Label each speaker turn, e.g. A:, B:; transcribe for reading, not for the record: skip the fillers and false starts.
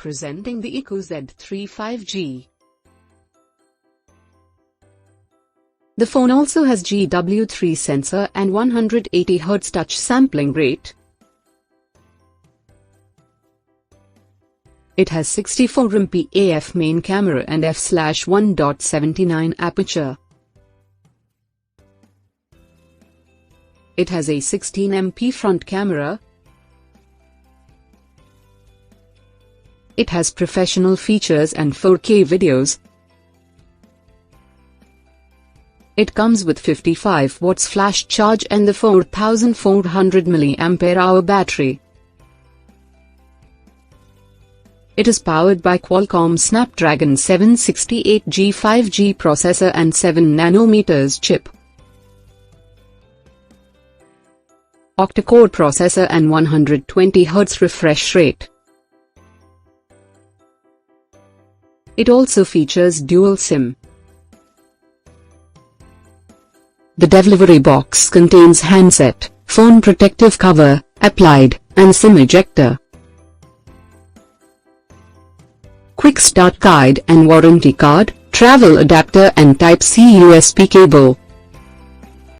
A: presenting the iQOO Z3 5G. The phone also has GW3 sensor and 180Hz touch sampling rate. It has 64MP AF main camera and f/1.79 aperture. It has a 16MP front camera. It has professional features and 4K videos. It comes with 55 watts flash charge and the 4400 mAh battery. It is powered by Qualcomm Snapdragon 768G 5G processor and 7nm chip. Octa-core processor and 120Hz refresh rate. It also features dual SIM. The delivery box contains handset, phone protective cover, applied, and SIM ejector. Quick start guide and warranty card, travel adapter and Type-C USB cable.